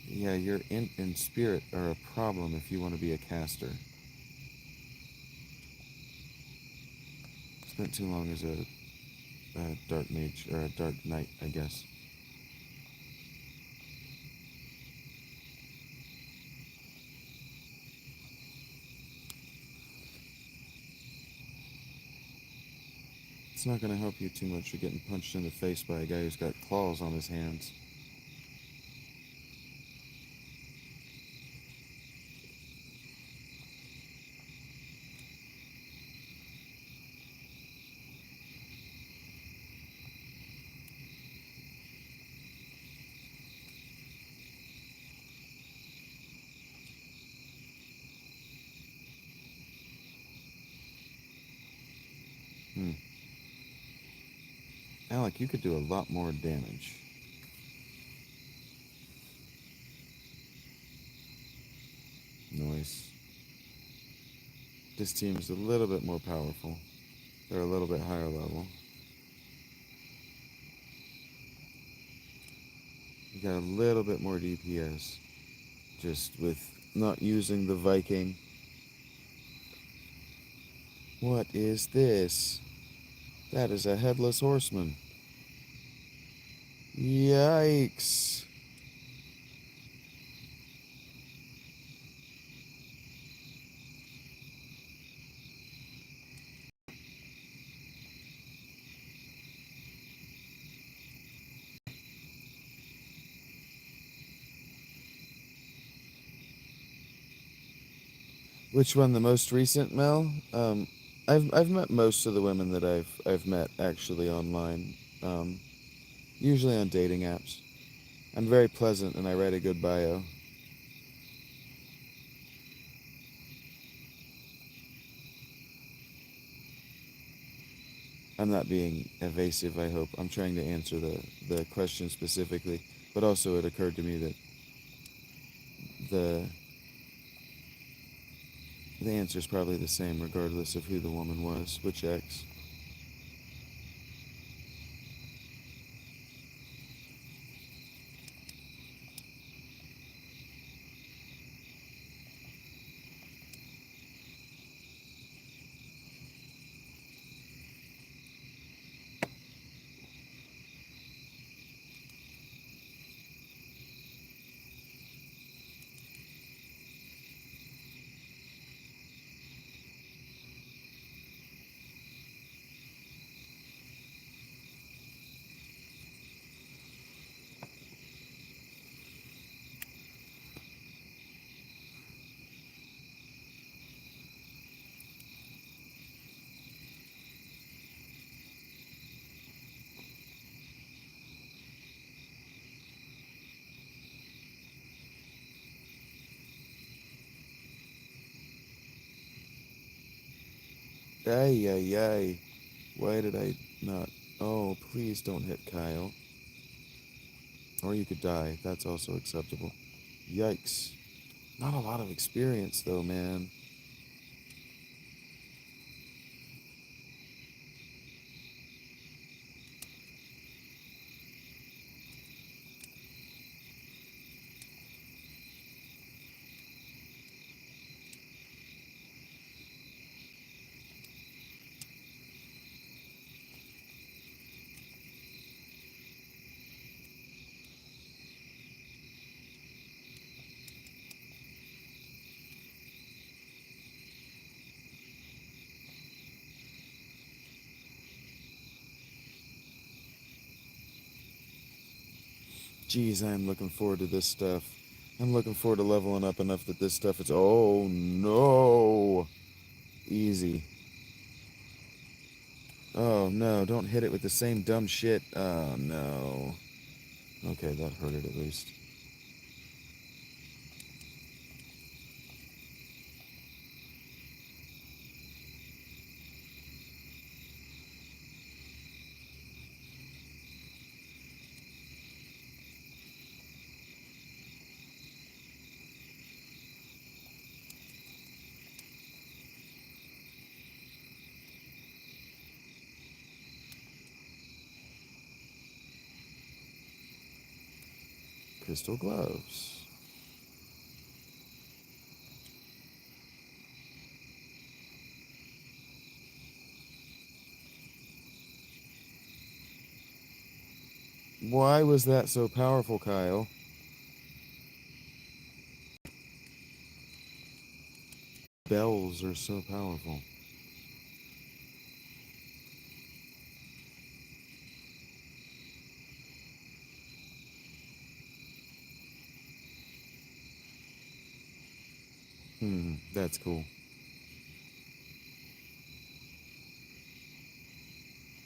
Yeah, your int and spirit are a problem if you want to be a caster. Spent too long as a dark mage, or a dark knight, I guess. It's not going to help you too much. You're getting punched in the face by a guy who's got claws on his hands. Hmm. Alec, you could do a lot more damage. Nice. This team is a little bit more powerful. They're a little bit higher level. You got a little bit more DPS. Just with not using the Viking. What is this? That is a headless horseman. Yikes. Which one, the most recent, Mel? I've met most of the women that I've met actually online. Um, Usually on dating apps. I'm very pleasant and I write a good bio. I'm not being evasive, I hope. I'm trying to answer the question specifically, but also it occurred to me that the the answer is probably the same regardless of who the woman was, which ex. Ay, ay, ay. Why did I not? Oh, please don't hit Kyle. Or you could die. That's also acceptable. Yikes. Not a lot of experience, though, man. Jeez, I am looking forward to this stuff. I'm looking forward to leveling up enough that this stuff is. Oh, no. Easy. Oh, no. Don't hit it with the same dumb shit. Oh, no. Okay, that hurt it at least. Crystal gloves. Why was that so powerful, Kyle? Bells are so powerful. That's cool.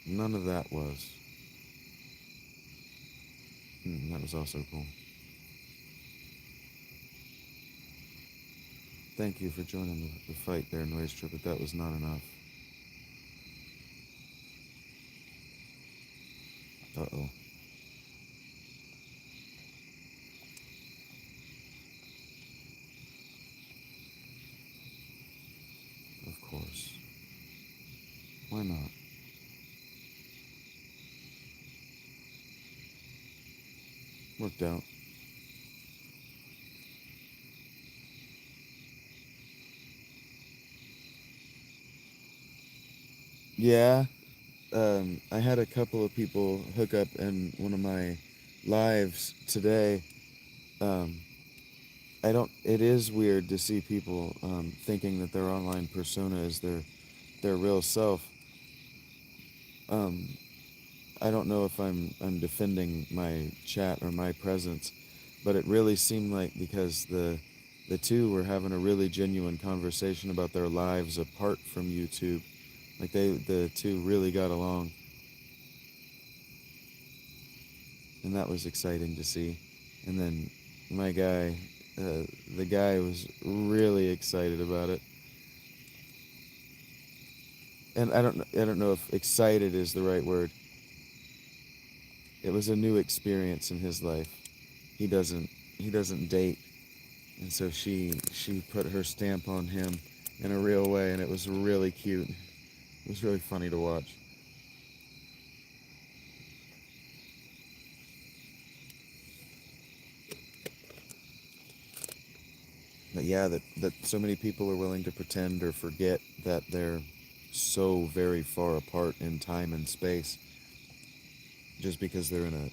None of that was. That was also cool. Thank you for joining the fight there, Noise Trip, but that was not enough. Uh-oh. Of course. Why not? Worked out. Yeah, I had a couple of people hook up in one of my lives today. Um, I don't. It is weird to see people thinking that their online persona is their real self. Um, I don't know if I'm defending my chat or my presence, but it really seemed like because The two were having a really genuine conversation about their lives apart from YouTube. Like the two really got along, and that was exciting to see. And then my guy, the guy was really excited about it. And I don't know if excited is the right word. It was a new experience in his life. He doesn't he doesn't date, and so she put her stamp on him in a real way, and it was really cute. It was really funny to watch. But yeah, that so many people are willing to pretend or forget that they're so very far apart in time and space just because they're in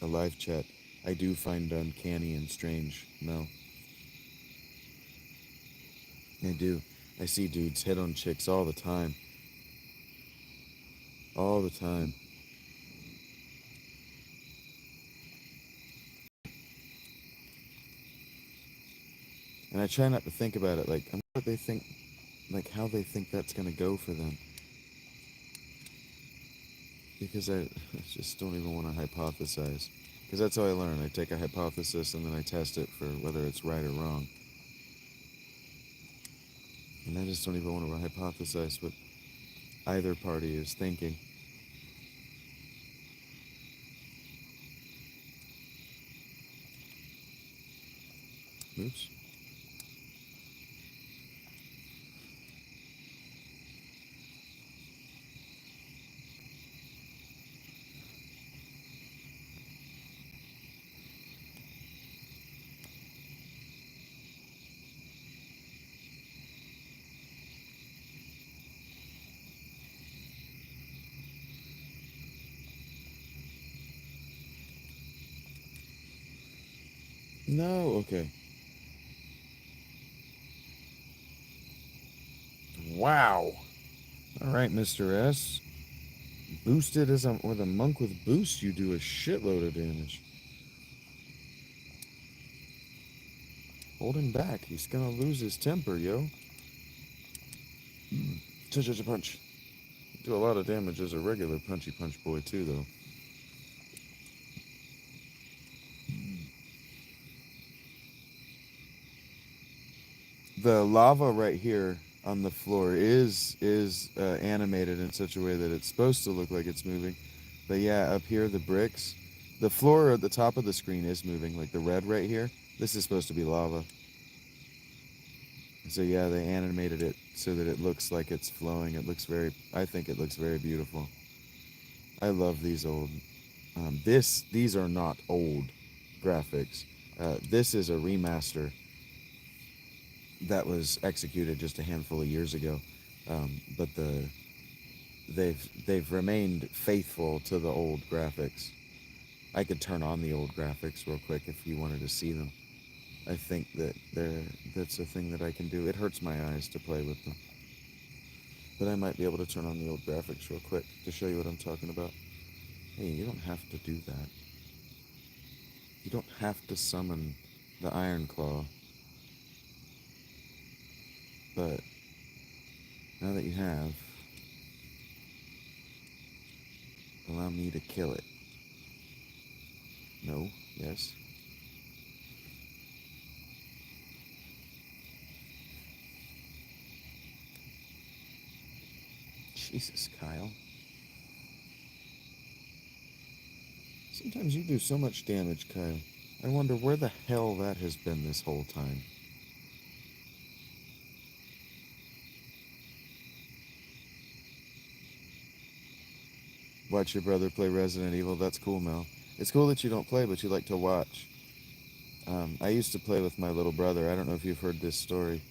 a live chat. I do find uncanny and strange. No, I do. I see dudes hit on chicks all the time. All the time. And I try not to think about it like, I wonder what they think, like how they think that's going to go for them. Because I just don't even want to hypothesize. Because that's how I learn. I take a hypothesis and then I test it for whether it's right or wrong. And I just don't even want to hypothesize what either party is thinking. Oops. No, okay. Wow. All right, Mr. S. Boosted as a with a monk with boost, you do a shitload of damage. Hold him back. He's gonna lose his temper, yo. Cha-cha-cha punch. Do a lot of damage as a regular punchy punch boy too, though. The lava right here on the floor is animated in such a way that it's supposed to look like it's moving. But yeah, up here the bricks, the floor at the top of the screen is moving, like the red right here. This is supposed to be lava. So yeah, they animated it so that it looks like it's flowing. It looks very. I think it looks very beautiful. I love these old. These are not old graphics. This is a remaster that was executed just a handful of years ago. But they've remained faithful to the old graphics. I could turn on the old graphics real quick if you wanted to see them. I think that's a thing that I can do. It hurts my eyes to play with them, but I might be able to turn on the old graphics real quick to show you what I'm talking about. Hey, you don't have to do that. You don't have to summon the Iron Claw, but now that you have, allow me to kill it. No, yes. Jesus, Kyle. Sometimes you do so much damage, Kyle. I wonder where the hell that has been this whole time. Watch your brother play Resident Evil. That's cool, Mel. It's cool that you don't play, but you like to watch. I used to play with my little brother. I don't know if you've heard this story,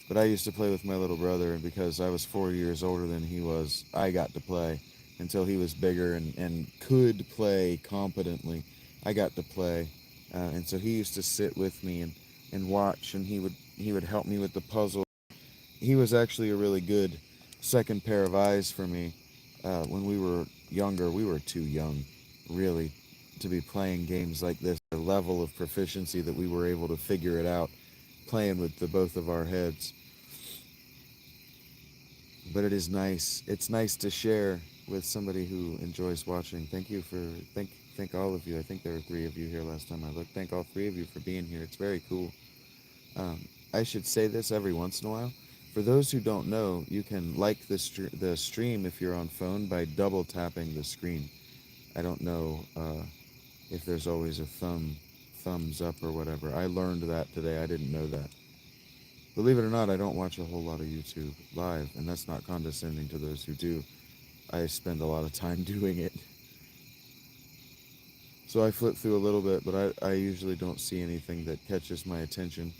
but I used to play with my little brother, and because I was 4 years older than he was, I got to play until he was bigger and could play competently. I got to play, and so he used to sit with me and watch, and he would help me with the puzzle. He was actually a really good second pair of eyes for me. When we were younger, we were too young, really, to be playing games like this. The level of proficiency that we were able to figure it out. playing with the both of our heads. But it is nice. It's nice to share with somebody who enjoys watching. Thank you for thank all of you. I think there were three of you here last time I looked. Thank all three of you for being here. It's very cool. I should say this every once in a while. For those who don't know, you can like the stream if you're on phone by double tapping the screen. I don't know if there's always a thumbs up or whatever. I learned that today. I didn't know that. Believe it or not, I don't watch a whole lot of YouTube live, and that's not condescending to those who do. I spend a lot of time doing it. So I flip through a little bit, but I usually don't see anything that catches my attention.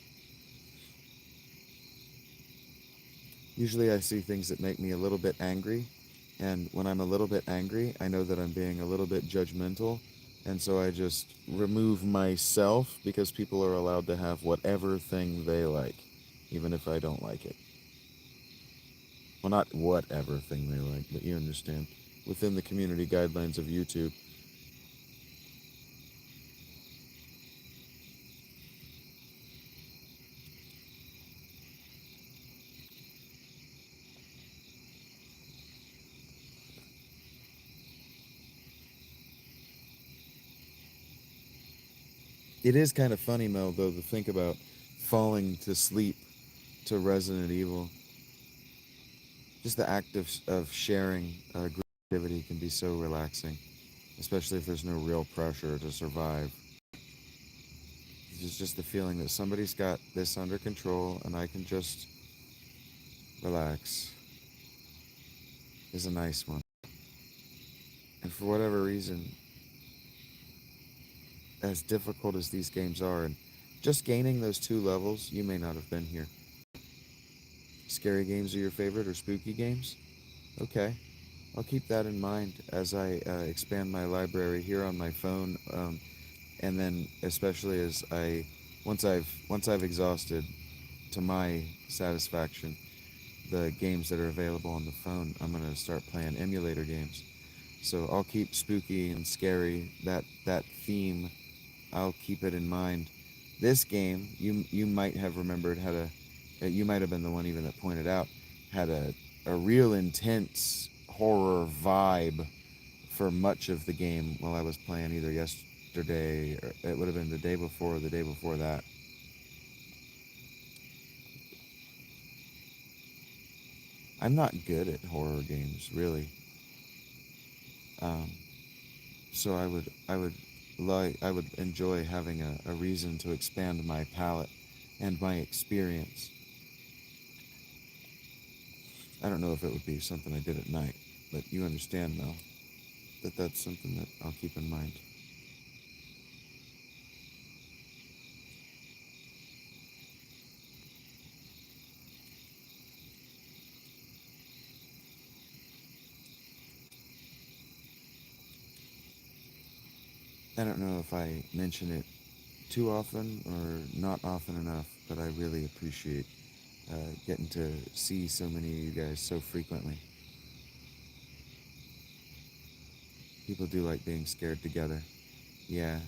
Usually I see things that make me a little bit angry, and when I'm a little bit angry, I know that I'm being a little bit judgmental, and so I just remove myself because people are allowed to have whatever thing they like, even if I don't like it. Well, not whatever thing they like, but you understand. Within the community guidelines of YouTube. It is kind of funny, Mel, though, to think about falling to sleep to Resident Evil. Just the act of sharing group activity can be so relaxing, especially if there's no real pressure to survive. It's just the feeling that somebody's got this under control and I can just relax is a nice one. And for whatever reason, as difficult as these games are, and just gaining those two levels, you may not have been here. Scary games are your favorite or spooky games? Okay. I'll keep that in mind as I expand my library here on my phone, and then especially as once I've exhausted to my satisfaction the games that are available on the phone, I'm gonna start playing emulator games. So I'll keep spooky and scary that theme. I'll keep it in mind. This game, you might have remembered had you might have been the one even that pointed out had a real intense horror vibe for much of the game while I was playing either yesterday or it would have been the day before or the day before that. I'm not good at horror games really. Um, so I would enjoy having a reason to expand my palette and my experience. I don't know if it would be something I did at night, but you understand, Mel, that that's something that I'll keep in mind. I don't know if I mention it too often or not often enough, but I really appreciate getting to see so many of you guys so frequently. People do like being scared together. Yeah,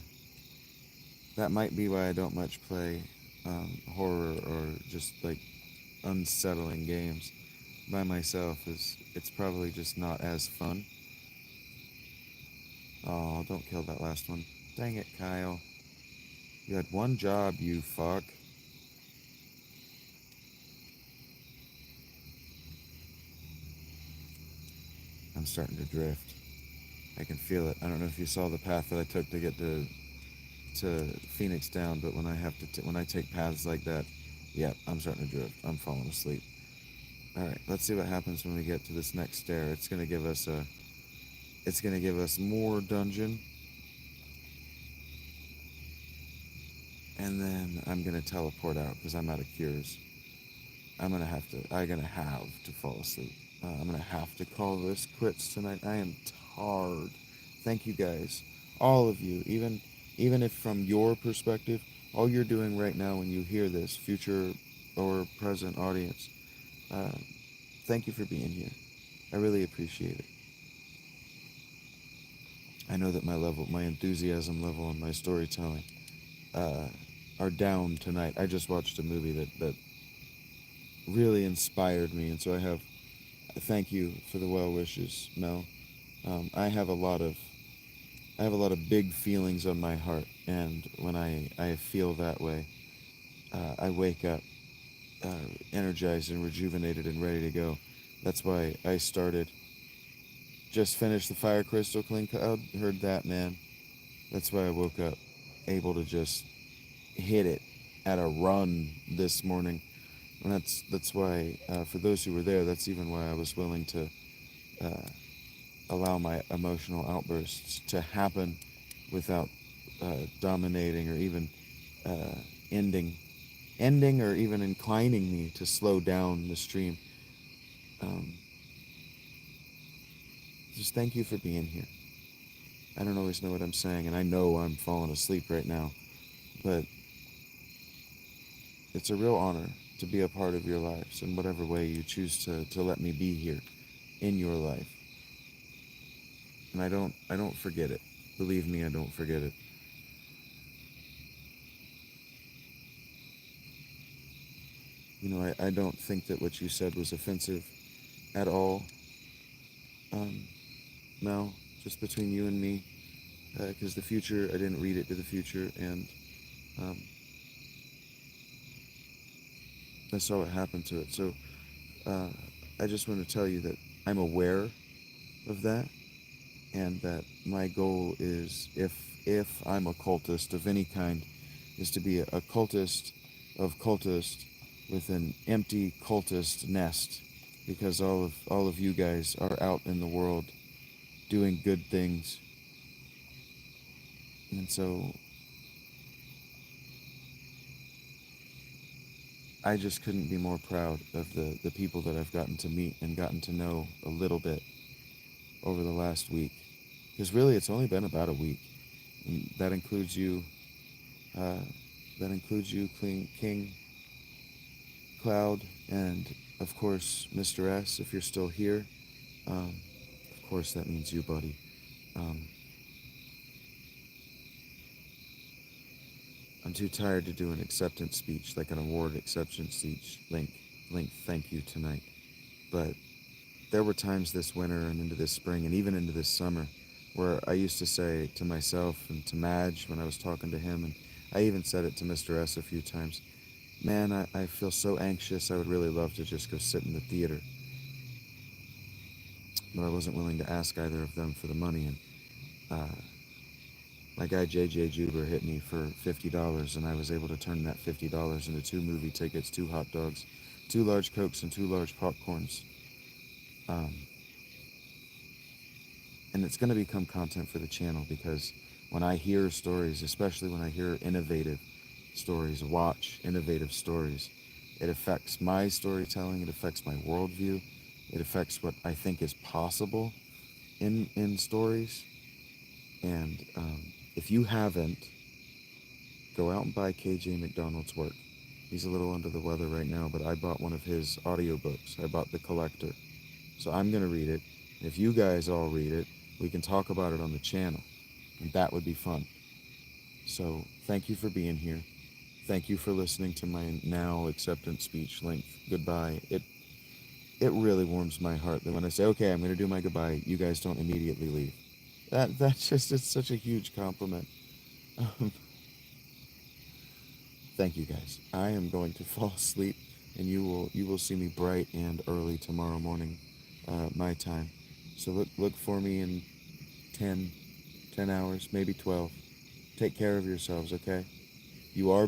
that might be why I don't much play horror or just like unsettling games by myself. Is it's probably just not as fun. Oh, don't kill that last one. Dang it, Kyle. You had one job, you fuck. I'm starting to drift. I can feel it. I don't know if you saw the path that I took to get to Phoenix down, but when I have when I take paths like that, yeah, I'm starting to drift. I'm falling asleep. All right, let's see what happens when we get to this next stair. It's gonna give us more dungeon, and then I'm gonna teleport out because I'm out of cures. I'm gonna have to fall asleep. I'm gonna have to call this quits tonight. I am tired. Thank you guys, all of you. Even if from your perspective, all you're doing right now when you hear this, future or present audience, uh, thank you for being here. I really appreciate it. I know that my enthusiasm level, and my storytelling, uh, are down tonight. I just watched a movie that really inspired me, and so thank you for the well wishes, Mel. I have a lot of big feelings on my heart, and when I feel that way, I wake up energized and rejuvenated and ready to go. That's why I started. Just finished the Fire Crystal Clean Cloud. Heard that, man. That's why I woke up able to just hit it at a run this morning. And that's why, for those who were there, that's even why I was willing to uh, allow my emotional outbursts to happen without dominating or even uh, ending, or even inclining me to slow down the stream. Um, just thank you for being here. I don't always know what I'm saying, and I know I'm falling asleep right now, but it's a real honor to be a part of your lives in whatever way you choose to let me be here in your life. And I don't forget it. Believe me, I don't forget it. I don't think that what you said was offensive at all. Um, no, just between you and me, because the future, I didn't read it to the future, and um, I saw what happened to it. So uh, I just want to tell you that I'm aware of that, and that my goal is, if I'm a cultist of any kind, is to be a cultist of cultists with an empty cultist nest, because all of you guys are out in the world doing good things, and so I just couldn't be more proud of the people that I've gotten to meet and gotten to know a little bit over the last week, because really it's only been about a week, and that includes you. Uh, that includes you, King Cloud, and of course, Mr. S, if you're still here. Um, of course, that means you, buddy. Um, I'm too tired to do an acceptance speech, like an award acceptance speech. Thank you tonight. But there were times this winter and into this spring and even into this summer where I used to say to myself and to Madge when I was talking to him, and I even said it to Mr. S a few times, man, I feel so anxious. I would really love to just go sit in the theater. But I wasn't willing to ask either of them for the money. And my guy JJ Juber hit me for $50, and I was able to turn that $50 into two movie tickets, two hot dogs, two large Cokes, and two large popcorns. Um, and it's going to become content for the channel, because when I hear stories, especially when I hear innovative stories, watch innovative stories, it affects my storytelling, it affects my worldview, it affects what I think is possible in stories. And if you haven't, go out and buy KJ McDonald's work. He's a little under the weather right now, but I bought one of his audiobooks. I bought The Collector. So I'm going to read it. If you guys all read it, we can talk about it on the channel, and that would be fun. So thank you for being here. Thank you for listening to my now acceptance speech length goodbye. It really warms my heart that when I say, okay, I'm going to do my goodbye, you guys don't immediately leave. That's just, it's such a huge compliment. Um, Thank you guys. I am going to fall asleep, and you will see me bright and early tomorrow morning, my time. So look for me in 10 10 hours, maybe 12. Take care of yourselves, okay? You are